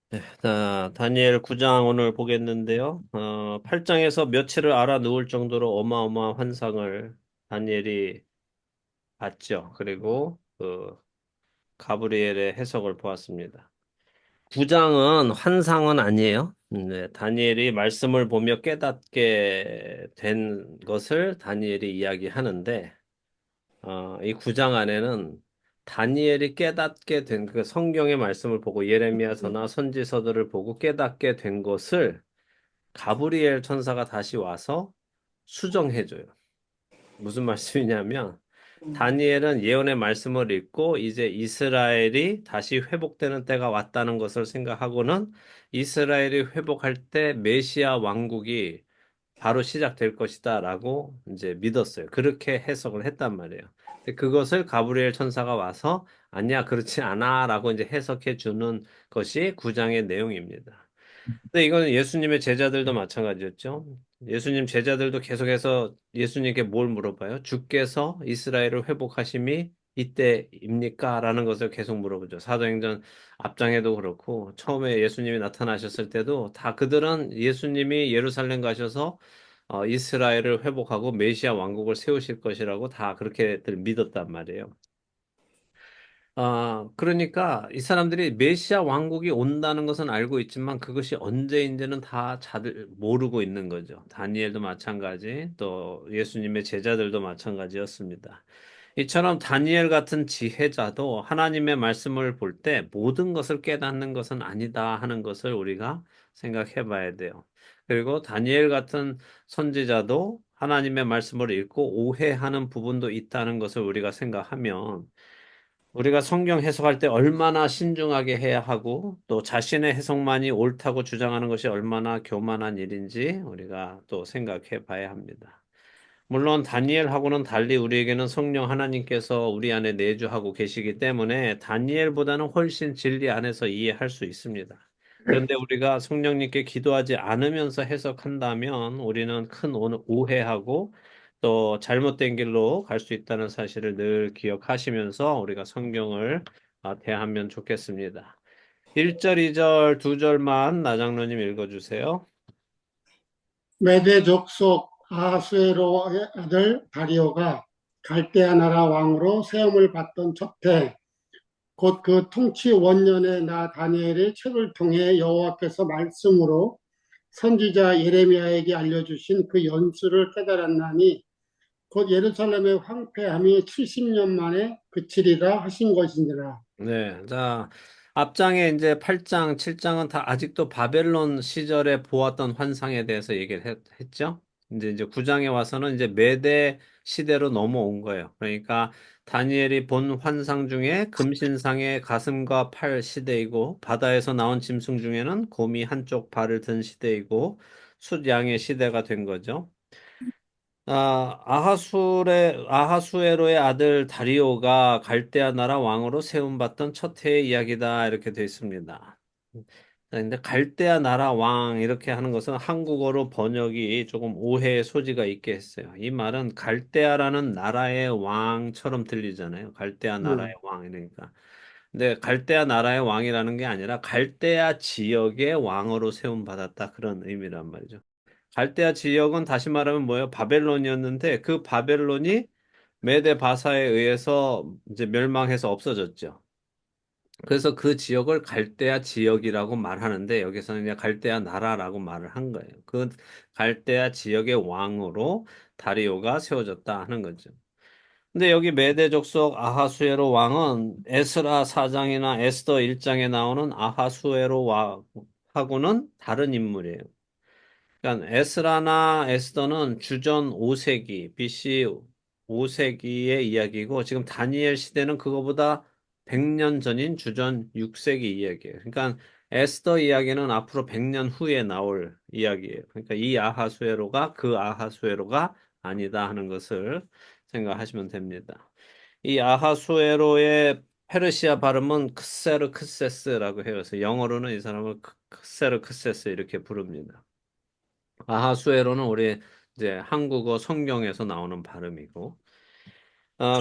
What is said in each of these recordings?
네, 자, 다니엘 9장 오늘 보겠는데요. 8장에서 며칠을 알아누울 정도로 어마어마한 환상을 다니엘이 봤죠. 그리고 가브리엘의 해석을 보았습니다. 9장은 환상은 아니에요. 네, 다니엘이 말씀을 보며 깨닫게 된 것을 다니엘이 이야기하는데, 이 9장 안에는 다니엘이 깨닫게 된 그 성경의 말씀을 보고 예레미야서나 선지서들을 보고 깨닫게 된 것을 가브리엘 천사가 다시 와서 수정해줘요. 무슨 말씀이냐면, 다니엘은 예언의 말씀을 읽고 이제 이스라엘이 다시 회복되는 때가 왔다는 것을 생각하고는 이스라엘이 회복할 때 메시아 왕국이 바로 시작될 것이다라고 이제 믿었어요. 그렇게 해석을 했단 말이에요. 근데 그것을 가브리엘 천사가 와서 아니야, 그렇지 않아라고 이제 해석해 주는 것이 9장의 내용입니다. 근데 이거는 예수님의 제자들도 마찬가지였죠. 예수님 제자들도 계속해서 예수님께 뭘 물어봐요? 주께서 이스라엘을 회복하심이 이때입니까? 라는 것을 계속 물어보죠. 사도행전 앞장에도 그렇고 처음에 예수님이 나타나셨을 때도 다 그들은 예수님이 예루살렘 가셔서 이스라엘을 회복하고 메시아 왕국을 세우실 것이라고 다 그렇게들 믿었단 말이에요. 그러니까 이 사람들이 메시아 왕국이 온다는 것은 알고 있지만 그것이 언제인지는 다 자들 모르고 있는 거죠. 다니엘도 마찬가지, 또 예수님의 제자들도 마찬가지였습니다. 이처럼 다니엘 같은 지혜자도 하나님의 말씀을 볼 때 모든 것을 깨닫는 것은 아니다 하는 것을 우리가 생각해 봐야 돼요. 그리고 다니엘 같은 선지자도 하나님의 말씀을 읽고 오해하는 부분도 있다는 것을 우리가 생각하면 우리가 성경 해석할 때 얼마나 신중하게 해야 하고 또 자신의 해석만이 옳다고 주장하는 것이 얼마나 교만한 일인지 우리가 또 생각해 봐야 합니다. 물론 다니엘하고는 달리 우리에게는 성령 하나님께서 우리 안에 내주하고 계시기 때문에 다니엘보다는 훨씬 진리 안에서 이해할 수 있습니다. 그런데 우리가 성령님께 기도하지 않으면서 해석한다면 우리는 큰 오해하고 또 잘못된 길로 갈 수 있다는 사실을 늘 기억하시면서 우리가 성경을 대하면 좋겠습니다. 1절, 2절, 2절만 나장로님 읽어주세요. 메대 족속 아하수에로의 아들 다리오가 갈대아 나라 왕으로 세움을 받던 첫해 곧 그 통치 원년에 나 다니엘의 책을 통해 여호와께서 말씀으로 선지자 예레미야에게 알려주신 그 연수를 깨달았나니 곧 예루살렘의 황폐함이 70년 만에 그치리라 하신 것이니라. 네, 자, 앞장에 이제 8장, 7장은 다 아직도 바벨론 시절에 보았던 환상에 대해서 얘기를 했죠. 이제 9장에 와서는 이제 메대 시대로 넘어온 거예요. 그러니까 다니엘이 본 환상 중에 금신상의 가슴과 팔 시대이고 바다에서 나온 짐승 중에는 곰이 한쪽 발을 든 시대이고 숫양의 시대가 된 거죠. 아하수에로의 아들 다리오가 갈대아 나라 왕으로 세움받던 첫 해의 이야기다 이렇게 되어 있습니다. 근데 갈대아 나라 왕 이렇게 하는 것은 한국어로 번역이 조금 오해의 소지가 있게 했어요. 이 말은 갈대아라는 나라의 왕처럼 들리잖아요. 갈대아 나라의 음, 왕 이러니까. 근데 갈대아 나라의 왕이라는 게 아니라 갈대아 지역의 왕으로 세움받았다 그런 의미란 말이죠. 갈대아 지역은 다시 말하면 뭐예요? 바벨론이었는데 그 바벨론이 메데 바사에 의해서 이제 멸망해서 없어졌죠. 그래서 그 지역을 갈대아 지역이라고 말하는데 여기서는 그냥 갈대아 나라라고 말을 한 거예요. 그 갈대아 지역의 왕으로 다리오가 세워졌다 하는 거죠. 근데 여기 메대 족속 아하수에로 왕은 에스라 4장이나 에스더 1장에 나오는 아하수에로 왕하고는 다른 인물이에요. 그러니까 에스라나 에스더는 주전 5세기, BC 5세기의 이야기고 지금 다니엘 시대는 그거보다 100년 전인 주전 6세기 이야기예요. 그러니까 에스더 이야기는 앞으로 100년 후에 나올 이야기예요. 그러니까 이 아하수에로가 그 아하수에로가 아니다 하는 것을 생각하시면 됩니다. 이 아하수에로의 페르시아 발음은 크세르크세스라고 해요. 그래서 영어로는 이 사람을 크세르크세스 이렇게 부릅니다. 아하수에로는 우리 이제 한국어 성경에서 나오는 발음이고,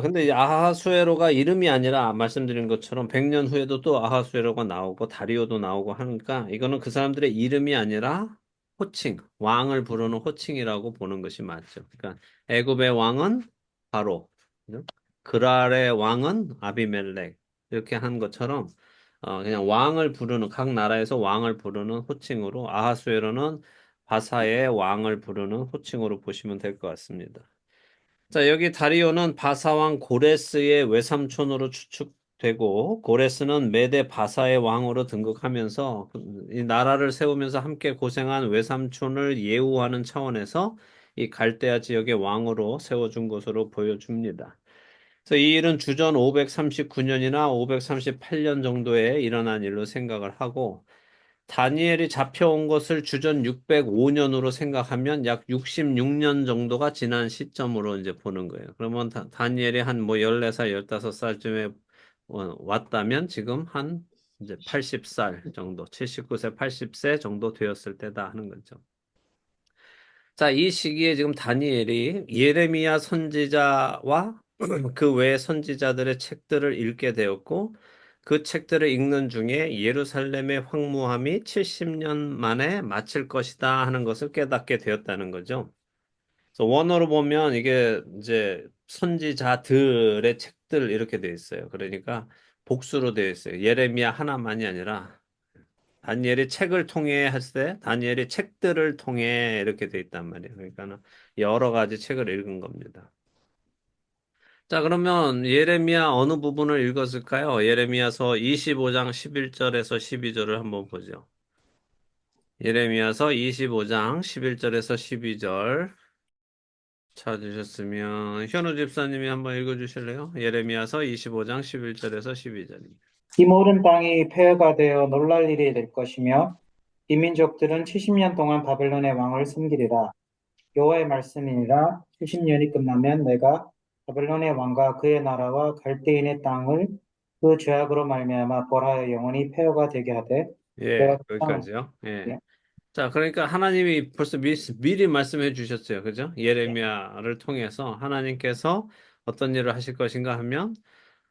근데 이 아하수에로가 이름이 아니라 말씀드린 것처럼 100년 후에도 또 아하수에로가 나오고 다리오도 나오고 하니까 이거는 그 사람들의 이름이 아니라 호칭, 왕을 부르는 호칭이라고 보는 것이 맞죠. 그러니까 애굽의 왕은 바로, 그죠? 그랄의 왕은 아비멜렉 이렇게 한 것처럼 그냥 왕을 부르는 각 나라에서 왕을 부르는 호칭으로 아하수에로는 바사의 왕을 부르는 호칭으로 보시면 될 것 같습니다. 자, 여기 다리오는 바사왕 고레스의 외삼촌으로 추측되고, 고레스는 메데 바사의 왕으로 등극하면서 이 나라를 세우면서 함께 고생한 외삼촌을 예우하는 차원에서 이 갈대아 지역의 왕으로 세워준 것으로 보여줍니다. 그래서 이 일은 주전 539년이나 538년 정도에 일어난 일로 생각을 하고, 다니엘이 잡혀온 것을 주전 605년으로 생각하면 약 66년 정도가 지난 시점으로 이제 보는 거예요. 그러면 다니엘이 한 뭐 14살, 15살쯤에 왔다면 지금 한 이제 80살 정도, 79세, 80세 정도 되었을 때다 하는 거죠. 자, 이 시기에 지금 다니엘이 예레미야 선지자와 그 외의 선지자들의 책들을 읽게 되었고, 그 책들을 읽는 중에 예루살렘의 황무함이 70년 만에 마칠 것이다 하는 것을 깨닫게 되었다는 거죠. 그래서 원어로 보면 이게 이제 선지자들의 책들 이렇게 되어 있어요. 그러니까 복수로 되어 있어요. 예레미야 하나만이 아니라 다니엘이 책을 통해 했을 때 다니엘이 책들을 통해 이렇게 돼 있단 말이에요. 그러니까 여러 가지 책을 읽은 겁니다. 자, 그러면 예레미야 어느 부분을 읽었을까요? 예레미야서 25장 11절에서 12절을 한번 보죠. 예레미야서 25장 11절에서 12절 찾으셨으면 현우 집사님이 한번 읽어주실래요? 예레미야서 25장 11절에서 12절입니다. 이 모든 땅이 폐허가 되어 놀랄 일이 될 것이며 이 민족들은 70년 동안 바벨론의 왕을 섬기리라. 여호와의 말씀이니라. 70년이 끝나면 내가 바벨론의 왕과 그의 나라와 갈대인의 땅을 그 죄악으로 말미암아 벌하여 영원히 폐허가 되게 하되 예, 내가 그 땅을 여기까지요. 예. 자, 그러니까 하나님이 벌써 미리 말씀해 주셨어요. 그죠? 예레미야를 통해서 하나님께서 어떤 일을 하실 것인가 하면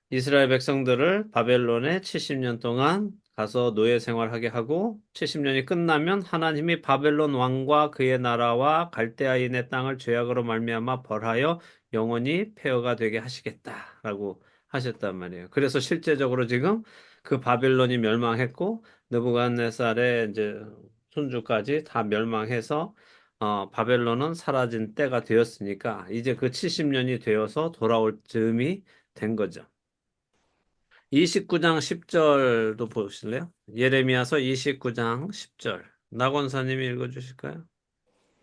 이스라엘 백성들을 바벨론에 70년 동안 가서 노예 생활하게 하고 70년이 끝나면 하나님이 바벨론 왕과 그의 나라와 갈대아인의 땅을 죄악으로 말미암아 벌하여 영원히 폐허가 되게 하시겠다라고 하셨단 말이에요. 그래서 실제적으로 지금 그 바벨론이 멸망했고 느부갓네살의 이제 손주까지 다 멸망해서 바벨론은 사라진 때가 되었으니까 이제 그 70년이 되어서 돌아올 즈음이 된 거죠. 29장 10절도 보실래요? 예레미야서 29장 10절. 낙원사님이 읽어주실까요?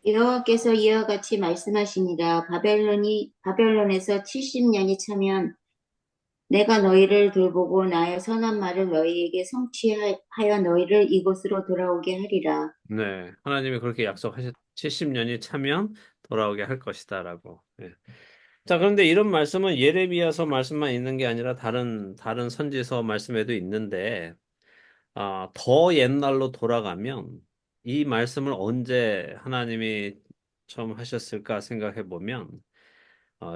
여호와께서 이와 같이 말씀하시니라. 바벨론에서 70년이 차면 내가 너희를 돌보고 나의 선한 말을 너희에게 성취하여 너희를 이곳으로 돌아오게 하리라. 네, 하나님이 그렇게 약속하셨, 70년이 차면 돌아오게 할 것이다라고. 예. 자, 그런데 이런 말씀은 예레미야서 말씀만 있는 게 아니라 다른 선지서 말씀에도 있는데, 더 옛날로 돌아가면 이 말씀을 언제 하나님이 처음 하셨을까 생각해 보면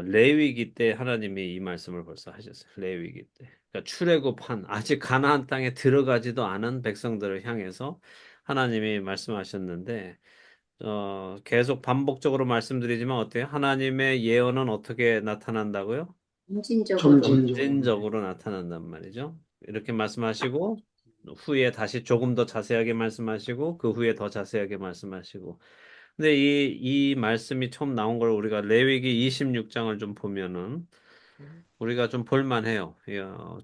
레위기 때 하나님이 이 말씀을 벌써 하셨어요. 레위기 때. 그러니까 출애굽한 아직 가나안 땅에 들어가지도 않은 백성들을 향해서 하나님이 말씀하셨는데 계속 반복적으로 말씀드리지만 어때요? 하나님의 예언은 어떻게 나타난다고요? 점진적으로. 점진적으로 나타난단 말이죠. 이렇게 말씀하시고 후에 다시 조금 더 자세하게 말씀하시고 그 후에 더 자세하게 말씀하시고 근데 이 말씀이 처음 나온 걸 우리가 레위기 26장을 좀 보면은 우리가 좀 볼만해요.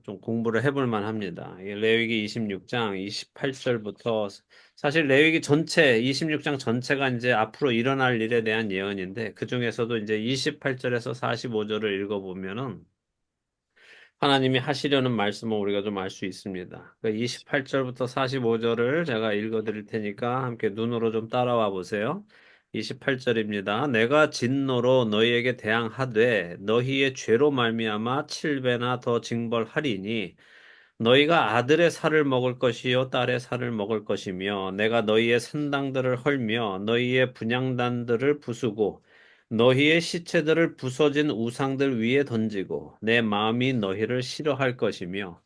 좀 공부를 해볼 만합니다. 이 레위기 26장 28절부터 사실 레위기 전체 26장 전체가 이제 앞으로 일어날 일에 대한 예언인데 그 중에서도 이제 28절에서 45절을 읽어보면은 하나님이 하시려는 말씀을 우리가 좀 알 수 있습니다. 28절부터 45절을 제가 읽어 드릴 테니까 함께 눈으로 좀 따라와 보세요. 28절입니다. 내가 진노로 너희에게 대항하되 너희의 죄로 말미암아 7배나 더 징벌하리니 너희가 아들의 살을 먹을 것이요 딸의 살을 먹을 것이며 내가 너희의 산당들을 헐며 너희의 분향단들을 부수고 너희의 시체들을 부서진 우상들 위에 던지고 내 마음이 너희를 싫어할 것이며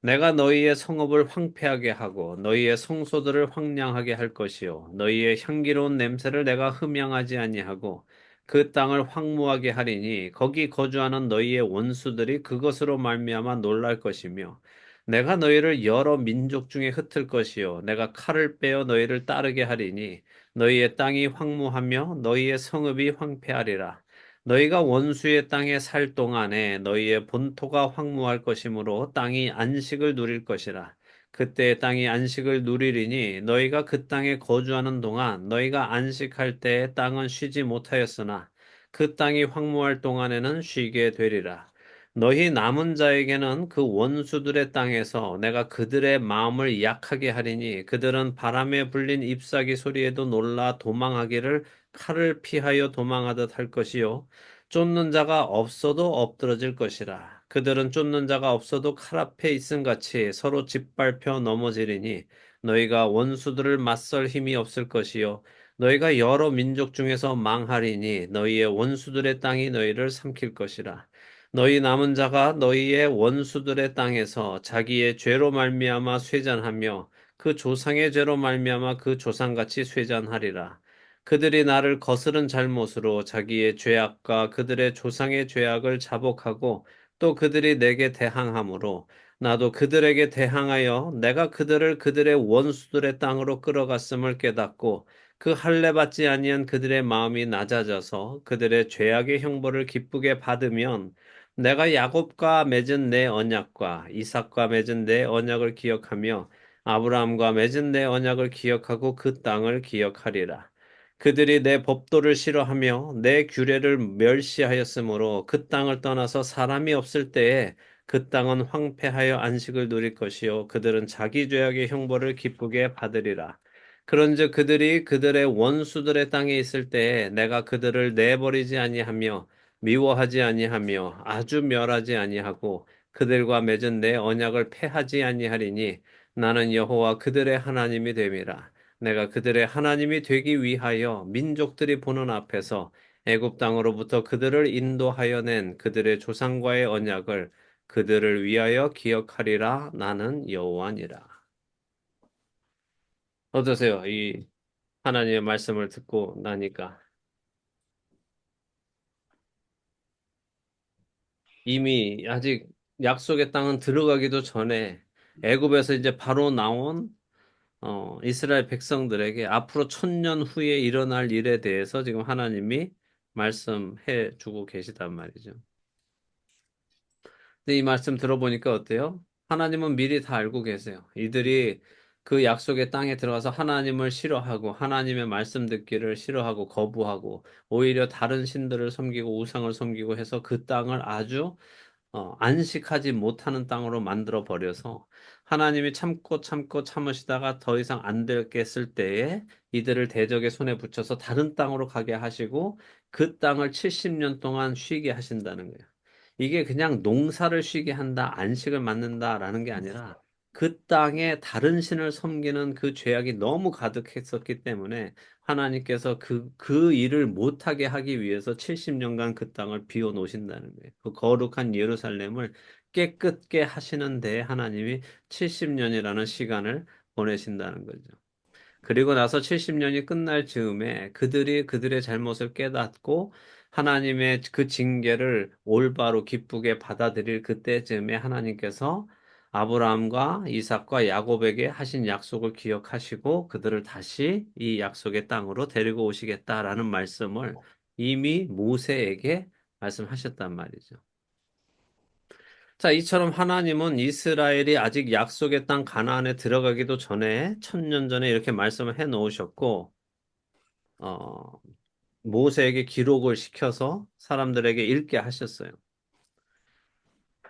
내가 너희의 성읍을 황폐하게 하고 너희의 성소들을 황량하게 할 것이요 너희의 향기로운 냄새를 내가 흠양하지 아니하고 그 땅을 황무하게 하리니 거기 거주하는 너희의 원수들이 그것으로 말미암아 놀랄 것이며 내가 너희를 여러 민족 중에 흩을 것이요 내가 칼을 빼어 너희를 따르게 하리니 너희의 땅이 황무하며 너희의 성읍이 황폐하리라. 너희가 원수의 땅에 살 동안에 너희의 본토가 황무할 것이므로 땅이 안식을 누릴 것이라. 그때 땅이 안식을 누리리니 너희가 그 땅에 거주하는 동안 너희가 안식할 때에 땅은 쉬지 못하였으나 그 땅이 황무할 동안에는 쉬게 되리라. 너희 남은 자에게는 그 원수들의 땅에서 내가 그들의 마음을 약하게 하리니 그들은 바람에 불린 잎사귀 소리에도 놀라 도망하기를 칼을 피하여 도망하듯 할 것이요. 쫓는 자가 없어도 엎드러질 것이라. 그들은 쫓는 자가 없어도 칼 앞에 있음 같이 서로 짓밟혀 넘어지리니 너희가 원수들을 맞설 힘이 없을 것이요. 너희가 여러 민족 중에서 망하리니 너희의 원수들의 땅이 너희를 삼킬 것이라. 너희 남은 자가 너희의 원수들의 땅에서 자기의 죄로 말미암아 쇠잔하며 그 조상의 죄로 말미암아 그 조상같이 쇠잔하리라. 그들이 나를 거스른 잘못으로 자기의 죄악과 그들의 조상의 죄악을 자복하고 또 그들이 내게 대항함으로 나도 그들에게 대항하여 내가 그들을 그들의 원수들의 땅으로 끌어갔음을 깨닫고 그 할례 받지 아니한 그들의 마음이 낮아져서 그들의 죄악의 형벌을 기쁘게 받으면 내가 야곱과 맺은 내 언약과 이삭과 맺은 내 언약을 기억하며 아브라함과 맺은 내 언약을 기억하고 그 땅을 기억하리라. 그들이 내 법도를 싫어하며 내 규례를 멸시하였으므로 그 땅을 떠나서 사람이 없을 때에 그 땅은 황폐하여 안식을 누릴 것이요 그들은 자기 죄악의 형벌을 기쁘게 받으리라. 그런즉 그들이 그들의 원수들의 땅에 있을 때에 내가 그들을 내버리지 아니하며 미워하지 아니하며 아주 멸하지 아니하고 그들과 맺은 내 언약을 패하지 아니하리니 나는 여호와 그들의 하나님이 됨이라. 내가 그들의 하나님이 되기 위하여 민족들이 보는 앞에서 애굽 땅으로부터 그들을 인도하여 낸 그들의 조상과의 언약을 그들을 위하여 기억하리라. 나는 여호와니라. 어떠세요? 이 하나님의 말씀을 듣고 나니까 이미 아직 약속의 땅은 들어가기도 전에 애굽에서 이제 바로 나온 이스라엘 백성들에게 앞으로 1000년 후에 일어날 일에 대해서 지금 하나님이 말씀해 주고 계시단 말이죠. 근데 이 말씀 들어보니까 어때요? 하나님은 미리 다 알고 계세요. 이들이 그 약속의 땅에 들어가서 하나님을 싫어하고 하나님의 말씀 듣기를 싫어하고 거부하고 오히려 다른 신들을 섬기고 우상을 섬기고 해서 그 땅을 아주 안식하지 못하는 땅으로 만들어 버려서 하나님이 참고 참고 참으시다가 더 이상 안 되겠을 때에 이들을 대적의 손에 붙여서 다른 땅으로 가게 하시고 그 땅을 70년 동안 쉬게 하신다는 거예요. 이게 그냥 농사를 쉬게 한다, 안식을 맡는다라는 게 아니라 그 땅에 다른 신을 섬기는 그 죄악이 너무 가득했었기 때문에 하나님께서 그 일을 못하게 하기 위해서 70년간 그 땅을 비워 놓으신다는 거예요. 그 거룩한 예루살렘을 깨끗게 하시는 데 하나님이 70년이라는 시간을 보내신다는 거죠. 그리고 나서 70년이 끝날 즈음에 그들이 그들의 잘못을 깨닫고 하나님의 그 징계를 올바로 기쁘게 받아들일 그때쯤에 하나님께서 아브라함과 이삭과 야곱에게 하신 약속을 기억하시고 그들을 다시 이 약속의 땅으로 데리고 오시겠다라는 말씀을 이미 모세에게 말씀하셨단 말이죠. 자, 이처럼 하나님은 이스라엘이 아직 약속의 땅 가나안에 들어가기도 전에 1000년 전에 이렇게 말씀을 해 놓으셨고, 어, 모세에게 기록을 시켜서 사람들에게 읽게 하셨어요.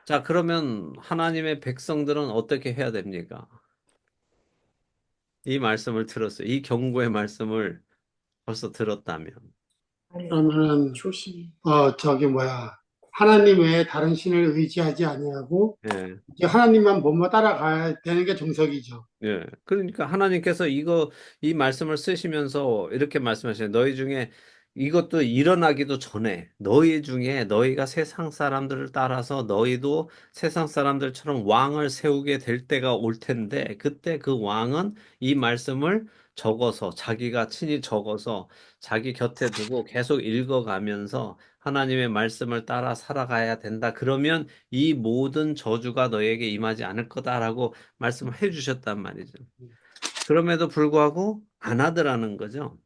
자, 그러면 하나님의 백성들은 어떻게 해야 됩니까? 이 말씀을 들었어요. 이 경고의 말씀을 벌써 들었다면. 그러면은 조심. 하나님 외에 다른 신을 의지하지 아니하고 예. 이제 하나님만 몸만 따라가야 되는 게 정석이죠. 예. 그러니까 하나님께서 이 말씀을 쓰시면서 이렇게 말씀하시요 너희 중에 이것도 일어나기도 전에 너희 중에 너희가 세상 사람들을 따라서 너희도 세상 사람들처럼 왕을 세우게 될 때가 올 텐데 그때 그 왕은 이 말씀을 적어서 자기가 친히 적어서 자기 곁에 두고 계속 읽어가면서 하나님의 말씀을 따라 살아가야 된다. 그러면 이 모든 저주가 너에게 임하지 않을 거다라고 말씀을 해주셨단 말이죠. 그럼에도 불구하고 안 하더라는 거죠.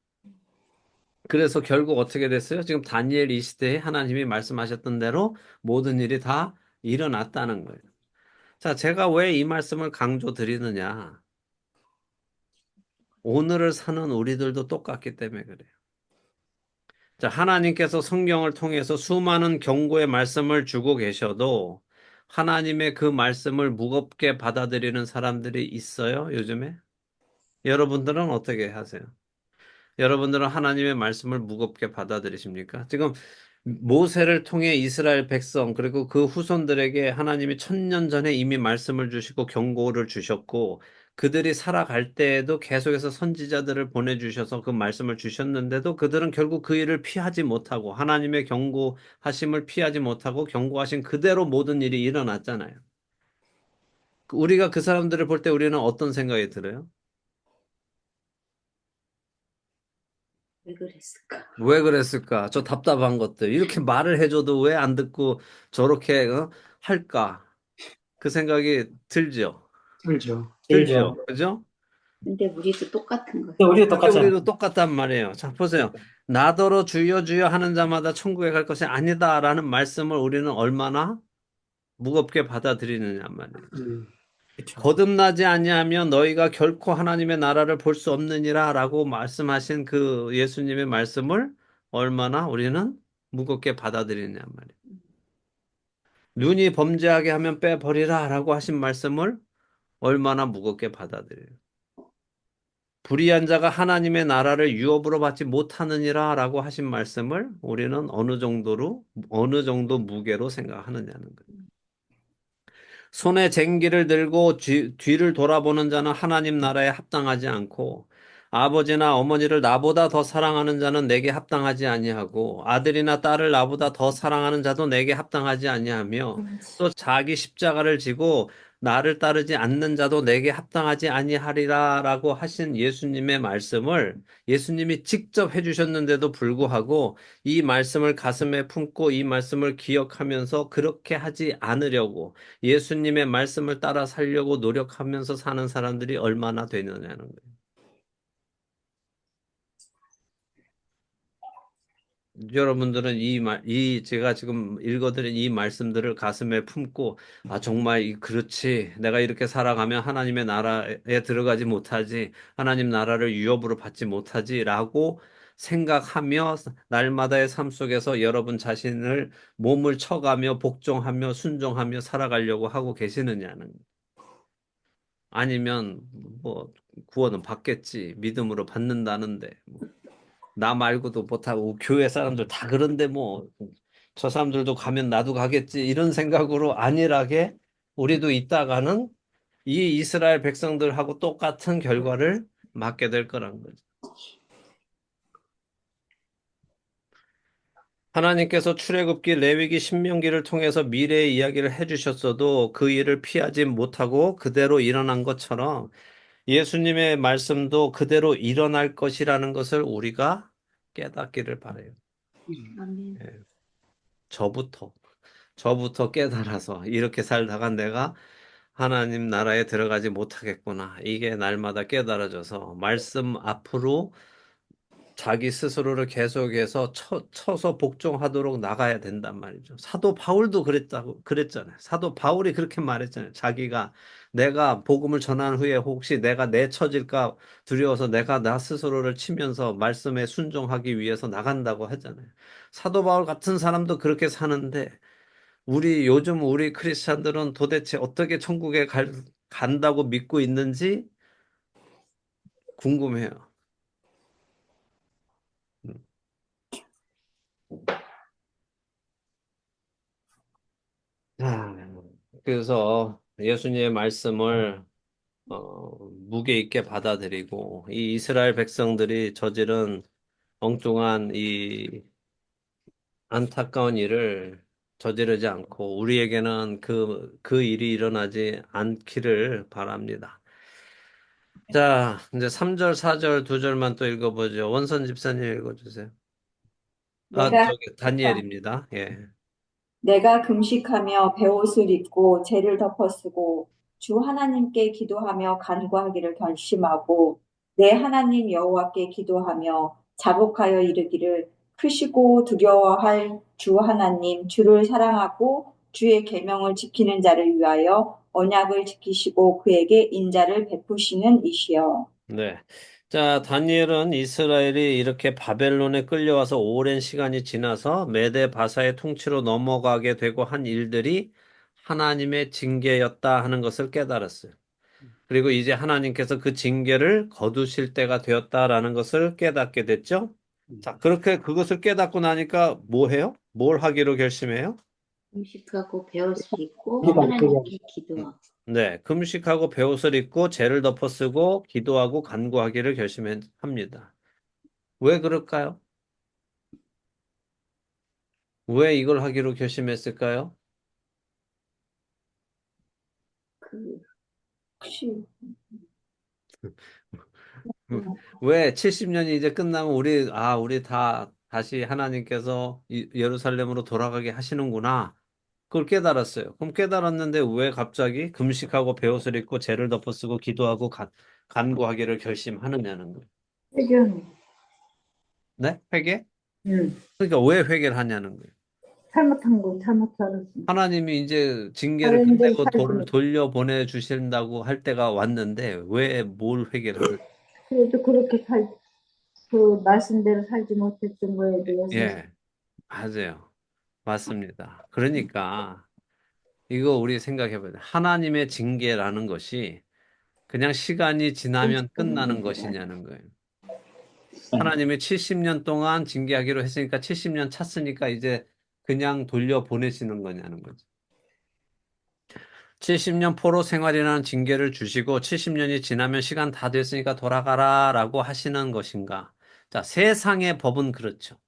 그래서 결국 어떻게 됐어요? 지금 다니엘 이 시대에 하나님이 말씀하셨던 대로 모든 일이 다 일어났다는 거예요. 자, 제가 왜 이 말씀을 강조 드리느냐? 오늘을 사는 우리들도 똑같기 때문에 그래요. 자, 하나님께서 성경을 통해서 수많은 경고의 말씀을 주고 계셔도 하나님의 그 말씀을 무겁게 받아들이는 사람들이 있어요, 요즘에? 여러분들은 어떻게 하세요? 여러분들은 하나님의 말씀을 무겁게 받아들이십니까? 지금 모세를 통해 이스라엘 백성 그리고 그 후손들에게 하나님이 1000년 전에 이미 말씀을 주시고 경고를 주셨고 그들이 살아갈 때에도 계속해서 선지자들을 보내주셔서 그 말씀을 주셨는데도 그들은 결국 그 일을 피하지 못하고 하나님의 경고하심을 피하지 못하고 경고하신 그대로 모든 일이 일어났잖아요. 우리가 그 사람들을 볼 때 우리는 어떤 생각이 들어요? 왜 그랬을까? 왜 그랬을까? 저 답답한 것들. 이렇게 말을 해줘도 왜 안 듣고 저렇게 할까? 그 생각이 들죠. 들죠. 들죠. 들죠. 그죠? 근데 우리도 똑같은 거예요. 근데 우리도 근데 똑같잖아요. 우리도 똑같단 말이에요. 자, 보세요. 그러니까. 나더러 주여 주여 하는 자마다 천국에 갈 것이 아니다라는 말씀을 우리는 얼마나 무겁게 받아들이느냐 말이에요. 음, 그렇죠. 거듭나지 아니하면 너희가 결코 하나님의 나라를 볼 수 없느니라라고 말씀하신 그 예수님의 말씀을 얼마나 우리는 무겁게 받아들이느냐 말이에요. 눈이 범죄하게 하면 빼버리라라고 하신 말씀을 얼마나 무겁게 받아들여요. 불의한 자가 하나님의 나라를 유업으로 받지 못하느니라라고 하신 말씀을 우리는 어느 정도 무게로 생각하느냐는 거예요. 손에 쟁기를 들고 뒤를 돌아보는 자는 하나님 나라에 합당하지 않고 아버지나 어머니를 나보다 더 사랑하는 자는 내게 합당하지 아니하고 아들이나 딸을 나보다 더 사랑하는 자도 내게 합당하지 아니하며 또 자기 십자가를 지고 나를 따르지 않는 자도 내게 합당하지 아니하리라라고 하신 예수님의 말씀을 예수님이 직접 해주셨는데도 불구하고 이 말씀을 가슴에 품고 이 말씀을 기억하면서 그렇게 하지 않으려고 예수님의 말씀을 따라 살려고 노력하면서 사는 사람들이 얼마나 되느냐는 거예요. 여러분들은 제가 지금 읽어드린 이 말씀들을 가슴에 품고, 아, 정말, 그렇지. 내가 이렇게 살아가면 하나님의 나라에 들어가지 못하지. 하나님 나라를 유업으로 받지 못하지. 라고 생각하며, 날마다의 삶 속에서 여러분 자신을 몸을 쳐가며, 복종하며, 순종하며 살아가려고 하고 계시느냐는 거예요. 아니면, 뭐, 구원은 받겠지. 믿음으로 받는다는데. 나 말고도 못하고 교회 사람들 다 그런데 뭐 저 사람들도 가면 나도 가겠지 이런 생각으로 안일하게 우리도 있다가는 이 이스라엘 백성들하고 똑같은 결과를 맞게 될 거란 거죠. 하나님께서 출애굽기, 레위기, 신명기를 통해서 미래의 이야기를 해주셨어도 그 일을 피하지 못하고 그대로 일어난 것처럼 예수님의 말씀도 그대로 일어날 것이라는 것을 우리가 깨닫기를 바라요. 아멘. 예. 저부터. 저부터 깨달아서 이렇게 살다가 내가 하나님 나라에 들어가지 못하겠구나. 이게 날마다 깨달아져서 말씀 앞으로 자기 스스로를 계속해서 쳐서 복종하도록 나가야 된단 말이죠. 사도 바울도 그랬잖아요. 사도 바울이 그렇게 말했잖아요. 자기가 내가 복음을 전한 후에 혹시 내가 내쳐질까 두려워서 내가 나 스스로를 치면서 말씀에 순종하기 위해서 나간다고 하잖아요. 사도 바울 같은 사람도 그렇게 사는데 요즘 우리 크리스찬들은 도대체 어떻게 천국에 간다고 믿고 있는지 궁금해요. 음. 아, 그래서 예수님의 말씀을 무게 있게 받아들이고 이 이스라엘 백성들이 저지른 엉뚱한 이 안타까운 일을 저지르지 않고 우리에게는 그 일이 일어나지 않기를 바랍니다. 자, 이제 3절, 4절 두 절만 또 읽어보죠. 원선 집사님 읽어주세요. 아, 내가 저기 다니엘입니다. 예. 내가 금식하며 베옷을 입고 재를 덮어쓰고 주 하나님께 기도하며 간구하기를 결심하고 내 하나님 여호와께 기도하며 자복하여 이르기를 크시고 두려워할 주 하나님 주를 사랑하고 주의 계명을 지키는 자를 위하여 언약을 지키시고 그에게 인자를 베푸시는 이시여. 네. 자, 다니엘은 이스라엘이 이렇게 바벨론에 끌려와서 오랜 시간이 지나서 메데 바사의 통치로 넘어가게 되고 한 일들이 하나님의 징계였다 하는 것을 깨달았어요. 그리고 이제 하나님께서 그 징계를 거두실 때가 되었다라는 것을 깨닫게 됐죠. 자, 그렇게 그것을 깨닫고 나니까 뭐 해요? 뭘 하기로 결심해요? 음식하고 배옷을 입고 우리가 하나님께 음, 기도하고. 네, 금식하고 베옷을 입고 재를 덮어 쓰고 기도하고 간구하기를 결심합니다. 왜 그럴까요? 왜 이걸 하기로 결심했을까요? 그 혹시 왜 70년이 이제 끝나면 우리 다 다시 하나님께서 예루살렘으로 돌아가게 하시는구나. 그걸 깨달았어요. 그럼 깨달았는데 왜 갑자기 금식하고 베옷을 입고 재를 덮어쓰고 기도하고 간구하기를 결심하느냐는 거예요. 회개는 네? 회개? 응. 그러니까 왜 회개를 하냐는 거예요. 잘못한 거 잘못 살았어. 하나님이 이제 징계를 다른 데로 끝내고 살지 못. 돌려보내 주신다고 할 때가 왔는데 왜 뭘 회개를 하는 그래도 그렇게 그 말씀대로 살지 못했던 거에 대해서 예, 맞아요. 맞습니다. 그러니까 이거 우리 생각해 봐요. 하나님의 징계라는 것이 그냥 시간이 지나면 끝나는 것이냐는 거예요. 하나님이 70년 동안 징계하기로 했으니까 70년 찼으니까 이제 그냥 돌려보내시는 거냐는 거죠. 70년 포로 생활이라는 징계를 주시고 70년이 지나면 시간 다 됐으니까 돌아가라라고 하시는 것인가? 자, 세상의 법은 그렇죠.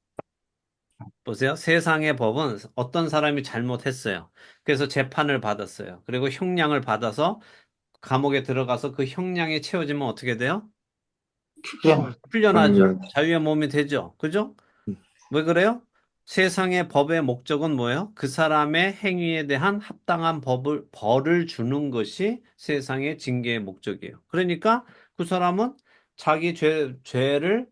보세요. 세상의 법은 어떤 사람이 잘못했어요. 그래서 재판을 받았어요. 그리고 형량을 받아서 감옥에 들어가서 그 형량이 채워지면 어떻게 돼요? 그럼 풀려나죠. 자유의 몸이 되죠. 그죠? 왜 그래요? 세상의 법의 목적은 뭐예요? 그 사람의 행위에 대한 합당한 벌을 주는 것이 세상의 징계의 목적이에요. 그러니까 그 사람은 자기 죄값을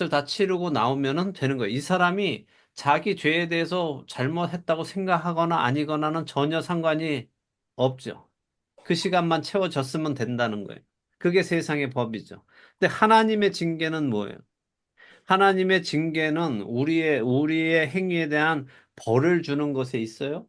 다 치르고 나오면은 되는 거예요. 이 사람이 자기 죄에 대해서 잘못했다고 생각하거나 아니거나는 전혀 상관이 없죠. 그 시간만 채워졌으면 된다는 거예요. 그게 세상의 법이죠. 근데 하나님의 징계는 뭐예요? 하나님의 징계는 우리의 행위에 대한 벌을 주는 것에 있어요?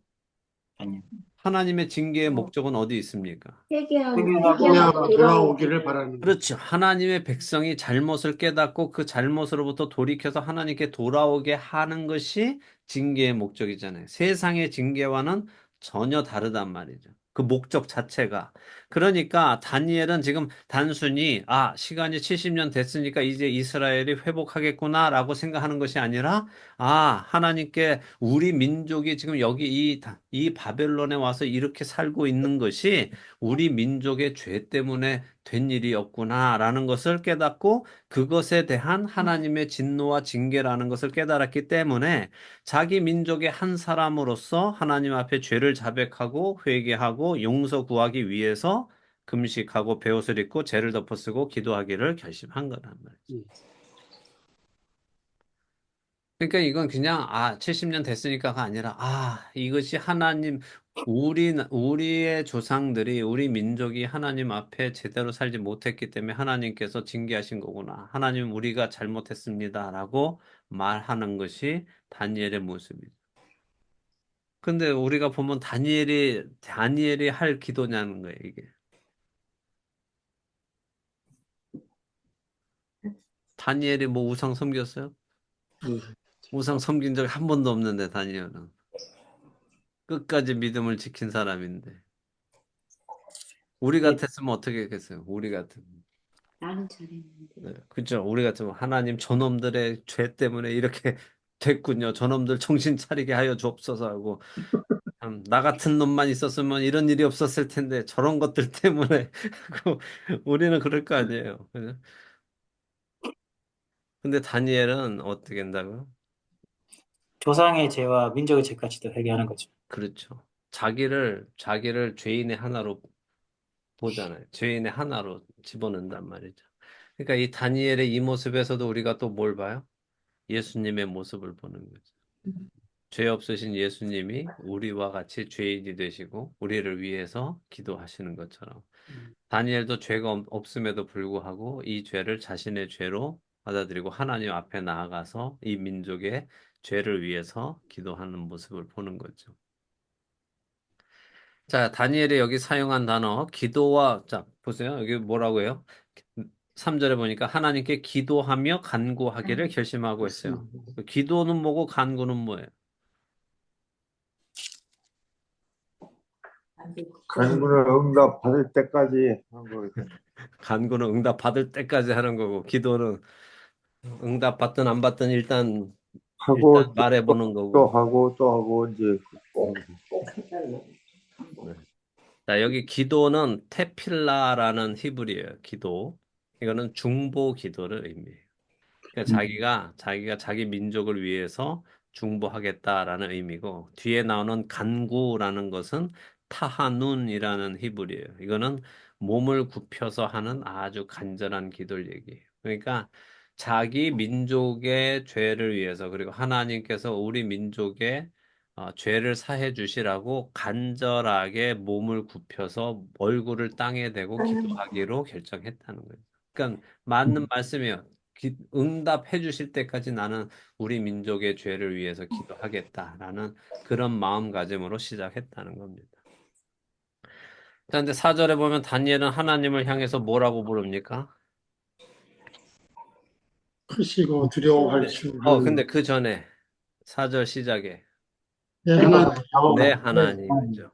아니요. 하나님의 징계의 목적은 어디 있습니까? 회개하고 회개하고 돌아오기를 바라는 거죠. 그렇죠. 하나님의 백성이 잘못을 깨닫고 그 잘못으로부터 돌이켜서 하나님께 돌아오게 하는 것이 징계의 목적이잖아요. 세상의 징계와는 전혀 다르단 말이죠. 그 목적 자체가. 그러니까 다니엘은 지금 단순히 시간이 70년 됐으니까 이제 이스라엘이 회복하겠구나라고 생각하는 것이 아니라 하나님께 우리 민족이 지금 여기 이 바벨론에 와서 이렇게 살고 있는 것이 우리 민족의 죄 때문에 된 일이었구나라는 것을 깨닫고 그것에 대한 하나님의 진노와 징계라는 것을 깨달았기 때문에 자기 민족의 한 사람으로서 하나님 앞에 죄를 자백하고 회개하고 용서 구하기 위해서 금식하고 베옷을 입고 죄를 덮어쓰고 기도하기를 결심한 거란 말이죠. 그러니까 이건 그냥 70년 됐으니까가 아니라 이것이 우리의 조상들이 우리 민족이 하나님 앞에 제대로 살지 못했기 때문에 하나님께서 징계하신 거구나. 하나님 우리가 잘못했습니다라고 말하는 것이 다니엘의 모습이죠. 근데 우리가 보면 다니엘이 할 기도냐는 거예요, 이게. 다니엘이 뭐 우상 섬겼어요? 우상 섬긴 적 한 번도 없는데 다니엘은 끝까지 믿음을 지킨 사람인데. 우리 예, 같았으면 어떻게 했겠어요? 우리 같으면. 나는 잘했는데. 네, 그죠? 우리 같으면 하나님 저놈들의 죄 때문에 이렇게 됐군요. 저놈들 정신 차리게 하여 주옵소서 하고 참, 나 같은 놈만 있었으면 이런 일이 없었을 텐데 저런 것들 때문에 그 우리는 그럴 거 아니에요. 그죠? 근데 다니엘은 어떻게 한다고요? 조상의 죄와 민족의 죄까지도 회개하는 거죠. 그렇죠. 자기를 죄인의 하나로 보잖아요. 죄인의 하나로 집어넣는단 말이죠. 그러니까 이 다니엘의 이 모습에서도 우리가 또 뭘 봐요? 예수님의 모습을 보는 거죠. 죄 없으신 예수님이 우리와 같이 죄인이 되시고 우리를 위해서 기도하시는 것처럼 다니엘도 죄가 없음에도 불구하고 이 죄를 자신의 죄로 받아들이고 하나님 앞에 나아가서 이 민족의 죄를 위해서 기도하는 모습을 보는 거죠. 자, 다니엘이 여기 사용한 단어 기도와 자, 보세요. 여기 뭐라고 해요? 3절에 보니까 하나님께 기도하며 간구하기를 결심하고 했어요. 기도는 뭐고 간구는 뭐예요? 간구는 응답 받을 때까지 한 거거든. 간구는 응답 받을 때까지 하는 거고 기도는 응답 받든 안 받든 일단 하고 말해 보는 또 거고. 하고 또 하고 이제 네. 자, 여기 기도는 테필라라는 히브리예요. 기도. 이거는 중보 기도를 의미해요. 그러니까 자기가 자기 민족을 위해서 중보하겠다라는 의미고 뒤에 나오는 간구라는 것은 타하눈이라는 히브리예요. 이거는 몸을 굽혀서 하는 아주 간절한 기도를 얘기해요. 그러니까 자기 민족의 죄를 위해서 그리고 하나님께서 우리 민족의 죄를 사해 주시라고 간절하게 몸을 굽혀서 얼굴을 땅에 대고 기도하기로 결정했다는 거예요. 그러니까 맞는 말씀이에요. 응답해 주실 때까지 나는 우리 민족의 죄를 위해서 기도하겠다라는 그런 마음가짐으로 시작했다는 겁니다. 자, 근데 4절에 보면 다니엘은 하나님을 향해서 뭐라고 부릅니까? 크시고 두려워할 줄 근데 아는 그 전에 4절 시작에 내 하나님 내 여호와. 하나님이죠.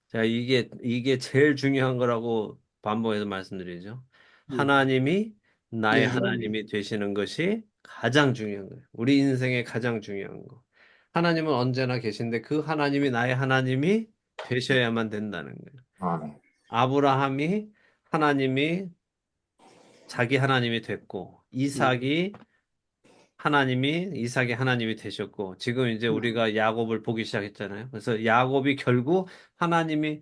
자, 이게 제일 중요한 거라고 반복해서 말씀드리죠. 하나님이 나의 내 하나님이 되시는 것이 가장 중요한 거예요. 우리 인생의 가장 중요한 거. 하나님은 언제나 계신데 그 하나님이 나의 하나님이 되셔야만 된다는 거예요. 아, 아브라함이 하나님이 자기 하나님이 됐고 이삭이 하나님이 되셨고, 지금 이제 우리가 야곱을 보기 시작했잖아요. 그래서 야곱이 결국 하나님이,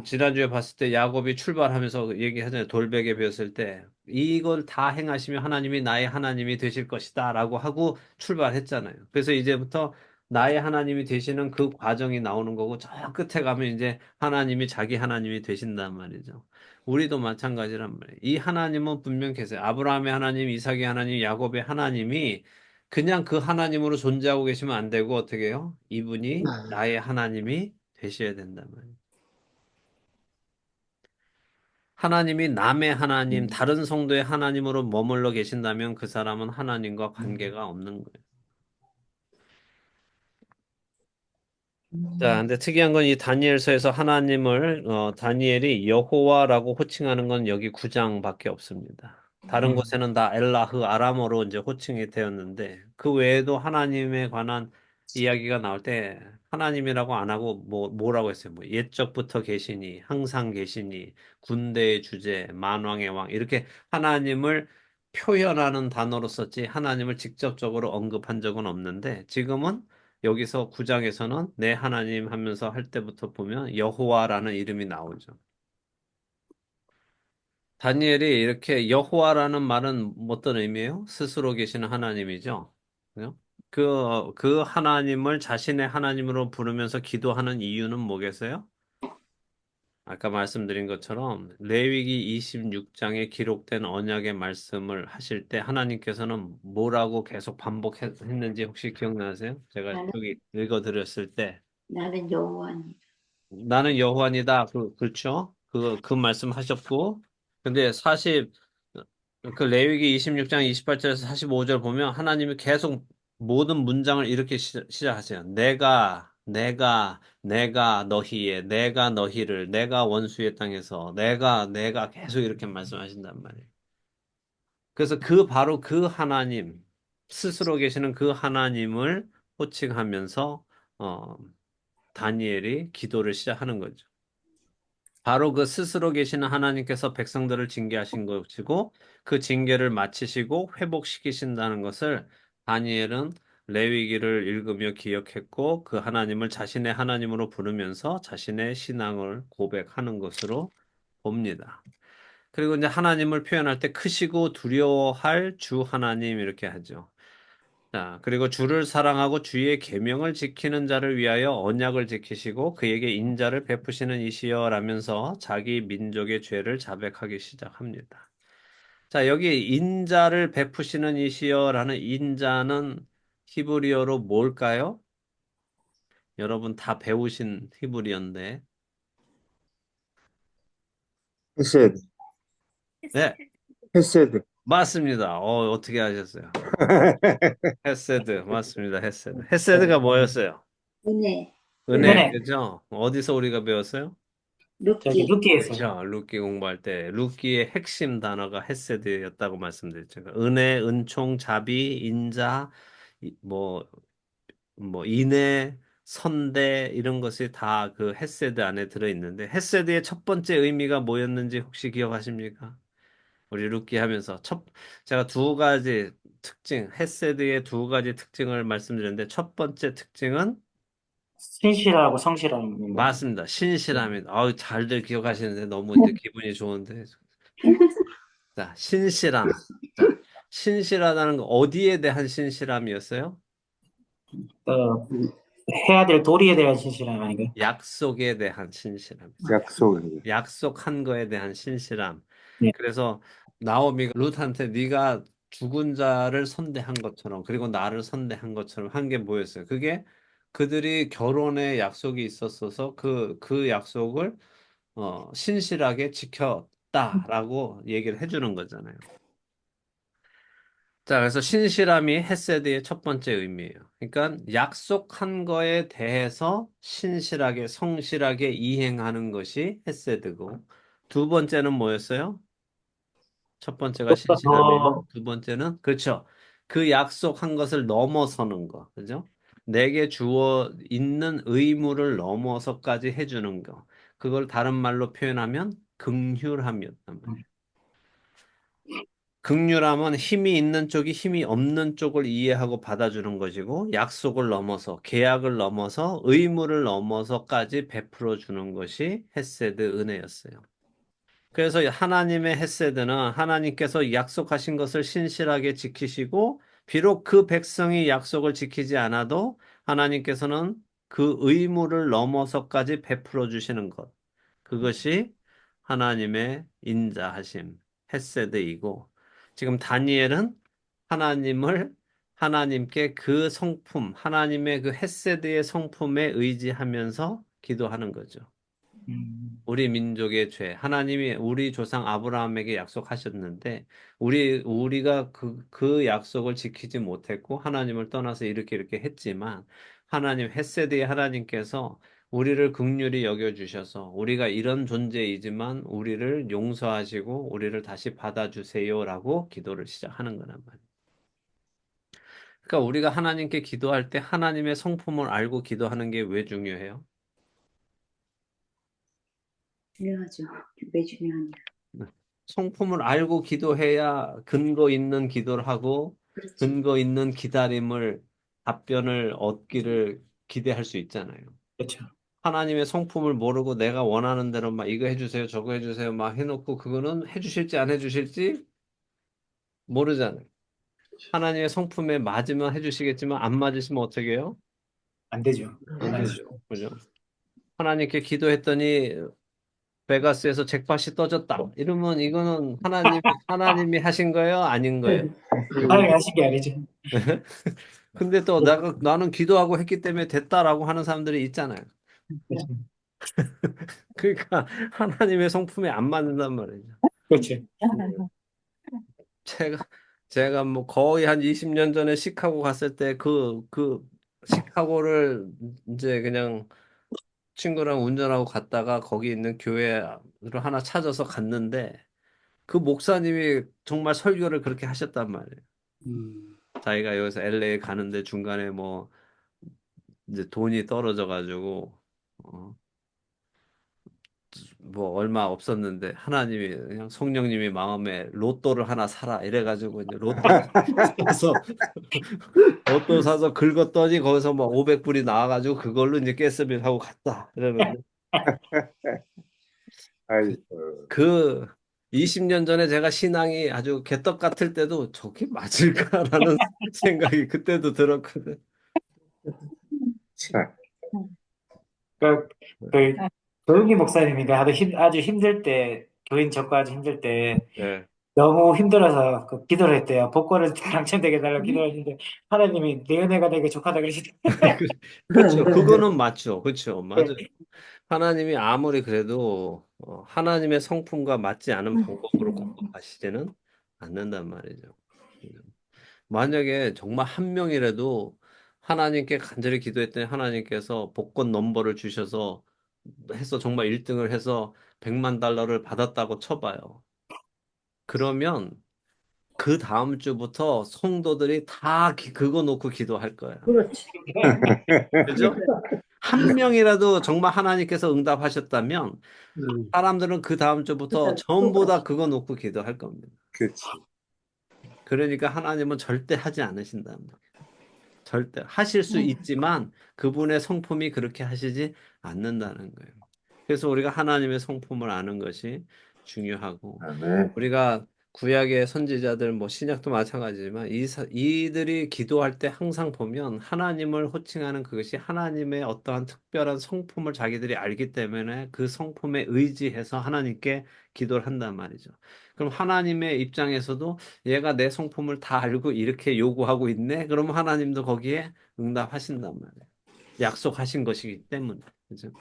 지난주에 봤을 때 야곱이 출발하면서 얘기하잖아요. 돌베개 배웠을 때, 이걸 다 행하시면 하나님이 나의 하나님이 되실 것이다. 라고 하고 출발했잖아요. 그래서 이제부터 나의 하나님이 되시는 그 과정이 나오는 거고, 저 끝에 가면 이제 하나님이 자기 하나님이 되신단 말이죠. 우리도 마찬가지란 말이에요. 이 하나님은 분명 계세요. 아브라함의 하나님, 이삭의 하나님, 야곱의 하나님이 그냥 그 하나님으로 존재하고 계시면 안 되고 어떻게 해요? 이분이 나의 하나님이 되셔야 된단 말이에요. 하나님이 남의 하나님, 다른 성도의 하나님으로 머물러 계신다면 그 사람은 하나님과 관계가 없는 거예요. 자, 근데 특이한 건 이 다니엘서에서 하나님을 다니엘이 여호와라고 호칭하는 건 여기 9장밖에 없습니다. 다른 곳에는 다 엘라흐 아람어로 이제 호칭이 되었는데 그 외에도 하나님에 관한 이야기가 나올 때 하나님이라고 안 하고 뭐라고 했어요? 뭐 옛적부터 계시니 항상 계시니 군대의 주제 만왕의 왕 이렇게 하나님을 표현하는 단어로 썼지 하나님을 직접적으로 언급한 적은 없는데 지금은 여기서 9장에서는 내 하나님 하면서 할 때부터 보면 여호와라는 이름이 나오죠. 다니엘이 이렇게 여호와라는 말은 어떤 의미예요? 스스로 계시는 하나님이죠. 그죠? 그 하나님을 자신의 하나님으로 부르면서 기도하는 이유는 뭐겠어요? 아까 말씀드린 것처럼 레위기 26장에 기록된 언약의 말씀을 하실 때 하나님께서는 뭐라고 계속 반복했는지 혹시 기억나세요? 제가 나는 여기 읽어드렸을 때 나는 여호와니. 나는 여호와니다. 그렇죠? 그 말씀 하셨고, 근데 그 레위기 26장 28절에서 45절 보면 하나님이 계속 모든 문장을 이렇게 시작하세요. 내가 너희의, 내가 너희를, 내가 원수의 땅에서, 내가 계속 이렇게 말씀하신단 말이에요. 그래서 바로 그 하나님, 스스로 계시는 그 하나님을 호칭하면서, 어, 다니엘이 기도를 시작하는 거죠. 바로 그 스스로 계시는 하나님께서 백성들을 징계하신 것이고 그 징계를 마치시고 회복시키신다는 것을 다니엘은 레위기를 읽으며 기억했고 그 하나님을 자신의 하나님으로 부르면서 자신의 신앙을 고백하는 것으로 봅니다. 그리고 이제 하나님을 표현할 때 크시고 두려워할 주 하나님 이렇게 하죠. 자, 그리고 주를 사랑하고 주의 계명을 지키는 자를 위하여 언약을 지키시고 그에게 인자를 베푸시는 이시여라면서 자기 민족의 죄를 자백하기 시작합니다. 자, 여기 인자를 베푸시는 이시여라는 인자는 히브리어로 뭘까요? 여러분 다 배우신 히브리어인데. 헤세드, 네, 헤세드. 맞습니다. 어떻게 하셨어요? 헤세드, 맞습니다. 헤세드. 헤세드가 뭐였어요? 은혜, 은혜, 은혜. 그죠? 어디서 우리가 배웠어요? 저기 룻기, 룻기에서. 그렇죠. 루키 공부할 때 루키의 핵심 단어가 헤세드였다고 말씀드렸죠. 그러니까 은혜, 은총, 자비, 인자, 뭐, 인애, 선대 이런 것이 다 그 헤세드 안에 들어 있는데 헤세드의 첫 번째 의미가 뭐였는지 혹시 기억하십니까? 우리 루키 하면서 제가 두 가지 특징, 헤세드의 두 가지 특징을 말씀드렸는데 첫 번째 특징은 신실하고 성실함입니다. 맞습니다. 신실함입니다. 잘들 기억하시는데 너무 이제 기분이 좋은데. 자, 신실함. 자, 신실하다는 거 어디에 대한 신실함이었어요? 어, 해야 될 도리에 대한 신실함 아닌가요? 약속에 대한 신실함. 약속을. 약속한 거에 대한 신실함. 네. 그래서 나오미가 룻한테 네가 죽은 자를 선대한 것처럼 그리고 나를 선대한 것처럼 한 게 뭐였어요? 그게 그들이 결혼의 약속이 있었어서 그 약속을 신실하게 지켰다라고 얘기를 해주는 거잖아요. 자, 그래서 신실함이 헤세드의 첫 번째 의미예요. 그러니까 약속한 거에 대해서 신실하게, 성실하게 이행하는 것이 헤세드고, 두 번째는 뭐였어요? 첫 번째가 조금 신실함이에요. 더, 두 번째는, 그렇죠. 그 약속한 것을 넘어서는 거, 그죠? 내게 주어 있는 의무를 넘어서까지 해주는 거. 그걸 다른 말로 표현하면 긍휼함이었단 말이에요. 극률함은 힘이 있는 쪽이 힘이 없는 쪽을 이해하고 받아주는 것이고, 약속을 넘어서, 계약을 넘어서, 의무를 넘어서까지 베풀어 주는 것이 헤세드 은혜였어요. 그래서 하나님의 헤세드는 하나님께서 약속하신 것을 신실하게 지키시고, 비록 그 백성이 약속을 지키지 않아도 하나님께서는 그 의무를 넘어서까지 베풀어 주시는 것. 그것이 하나님의 인자하심, 헤세드이고, 지금 다니엘은 하나님께 그 성품, 하나님의 그 헤세드의 성품에 의지하면서 기도하는 거죠. 우리 민족의 죄, 하나님이 우리 조상 아브라함에게 약속하셨는데, 우리가 그 약속을 지키지 못했고, 하나님을 떠나서 이렇게 했지만, 헤세드의 하나님께서 우리를 긍휼히 여겨주셔서, 우리가 이런 존재이지만, 우리를 용서하시고, 우리를 다시 받아주세요라고 기도를 시작하는 거란 말이에요. 그러니까 우리가 하나님께 기도할 때 하나님의 성품을 알고 기도하는 게 왜 중요해요? 중요하죠. 왜 중요하냐. 네. 성품을 알고 기도해야 근거 있는 기도를 하고 그렇죠. 근거 있는 답변을 얻기를 기대할 수 있잖아요. 그렇죠. 하나님의 성품을 모르고 내가 원하는 대로 막 이거 해주세요, 저거 해주세요 막 해놓고 그거는 해주실지 안 해주실지 모르잖아요. 하나님의 성품에 맞으면 해주시겠지만 안 맞으시면 어떻게 해요? 안 되죠. 안 되죠. 그죠? 하나님께 기도했더니 베가스에서 잭팟이 떠졌다. 이러면 이거는 하나님이 하신 거예요? 아닌 거예요? 하나님이 하신 게 아니죠. 근데 또 나는 기도하고 했기 때문에 됐다라고 하는 사람들이 있잖아요. 그러니까 하나님의 성품에 안 맞는단 말이죠. 그렇죠. 제가, 제가 뭐 거의 한 20년 전에 시카고 갔을 때 그 시카고를 이제 그냥 친구랑 운전하고 갔다가 거기 있는 교회를 하나 찾아서 갔는데 그 목사님이 정말 설교를 그렇게 하셨단 말이에요. 음, 자기가 여기서 LA 가는데 중간에 뭐 이제 돈이 떨어져 가지고 어, 뭐 얼마 없었는데 하나님이 그냥 성령님이 마음에 로또를 하나 사라 이래 가지고 이제 로또 사서 로또 사서 긁었더니 거기서 뭐 500불이 나와 가지고 그걸로 이제 가스비를 하고 갔다. 이러는데 아이고. 그 20년 전에 제가 신앙이 아주 개떡 같을 때도 저게 맞을까라는 생각이 그때도 들었거든. 참. 그, 그, 조용기 목사님이 아주 힘들 때, 교인 적고 아주 힘들 때, 예. 너무 힘들어서 그 기도를 했대요. 복권을 당첨되게 해달라고 기도를 했는데, 하나님이 내 은혜가 내게 족하다 그러시더라고요. 그렇죠. 그거는 맞죠. 그렇죠. 맞아요. 하나님이 아무리 그래도 하나님의 성품과 맞지 않은 방법으로 공급하시지는 않는단 말이죠. 만약에 정말 한 명이라도 하나님께 간절히 기도했더니 하나님께서 복권 넘버를 주셔서 해서 정말 1등을 해서 100만 달러를 받았다고 쳐봐요. 그러면 그 다음 주부터 성도들이 다 그거 놓고 기도할 거예요. 그렇지. 그죠? 한 명이라도 정말 하나님께서 응답하셨다면 음, 사람들은 그 다음 주부터 전부 다 그거 놓고 기도할 겁니다. 그치. 그러니까 하나님은 절대 하지 않으신다는 거예요. 절대 하실 수 있지만 그분의 성품이 그렇게 하시지 않는다는 거예요. 그래서 우리가 하나님의 성품을 아는 것이 중요하고 아멘. 우리가 구약의 선지자들 뭐 신약도 마찬가지지만 이들이 기도할 때 항상 보면 하나님을 호칭하는 그것이 하나님의 어떠한 특별한 성품을 자기들이 알기 때문에 그 성품에 의지해서 하나님께 기도를 한단 말이죠. 그럼 하나님의 입장에서도 얘가 내 성품을 다 알고 이렇게 요구하고 있네? 그러면 하나님도 거기에 응답하신단 말이에요. 약속하신 것이기 때문에. 그죠?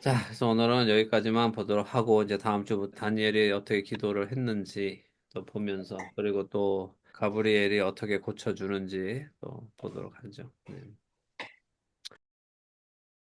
자, 그래서 오늘은 여기까지만 보도록 하고 이제 다음 주부터 다니엘이 어떻게 기도를 했는지 또 보면서 그리고 또 가브리엘이 어떻게 고쳐주는지 또 보도록 하죠. 네.